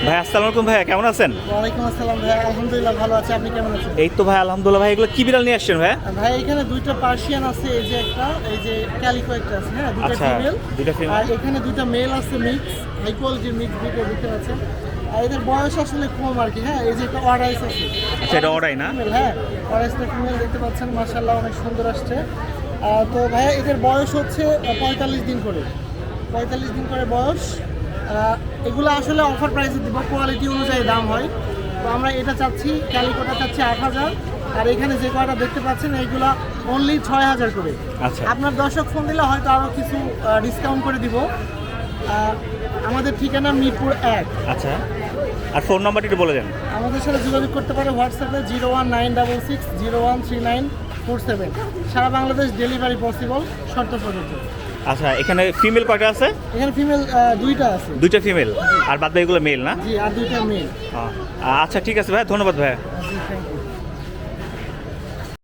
ভাই আসসালামু আলাইকুম ভাই, কেমন আছেন? ওয়ালাইকুম আসসালাম ভাই, আলহামদুলিল্লাহ ভালো আছি। আপনি কেমন আছেন? এই তো ভাই আলহামদুলিল্লাহ। ভাই এগুলো কি বিড়াল নিয়ে আসছেন ভাই? ভাই এখানে দুইটা পার্সিয়ান আছে, এই যে একটা, এই যে ক্যালিকো একটা আছে, হ্যাঁ দুইটা আচ্ছা, ফিমেল। দুইটা female। আর এখানে দুইটা মেল আছে, মিক্স হাই কোয়ালিটির মিক্স দুইটা দেখতে পাচ্ছেন। আর এদের বয়স আসলে কম আর কি। হ্যাঁ এই যে একটা অরাইস আছে। আচ্ছা, এটা ওরাই না? ফিমেল, হ্যাঁ অরাইসটা ফিমেল দেখতে পাচ্ছেন, মাশাআল্লাহ অনেক সুন্দর আসছে। তো ভাইয়া এদের বয়স হচ্ছে 45 দিন করে, 45 দিন করে বয়স। এগুলো আসলে অফার প্রাইসে দিব, কোয়ালিটি অনুযায়ী দাম হয়। তো আমরা এটা চাচ্ছি, ক্যালিকোটা চাচ্ছি 8,000, আর এখানে যে কয়টা দেখতে পাচ্ছেন এইগুলা অনলি 6,000 করে। আচ্ছা। আপনার দর্শক ফোন দিলে হয়তো আরও কিছু ডিসকাউন্ট করে দিব। আমাদের ঠিকানা মিরপুর 1। আচ্ছা, আর ফোন নাম্বারটি একটু বলে দেন। আমাদের সাথে যোগাযোগ করতে পারে হোয়াটসঅ্যাপে 01966013947। সারা বাংলাদেশ ডেলিভারি পসিবল, শর্ত প্রযোজ্য। আচ্ছা, এখানে ফিমেল কয়টা আছে? এখানে ফিমেল দুইটা আছে। দুইটা ফিমেল, আর বাদ বাকি এগুলো মেল না? জি, আর দুইটা মেল। আচ্ছা ঠিক আছে ভাই, ধন্যবাদ ভাই। জি, থ্যাংক ইউ।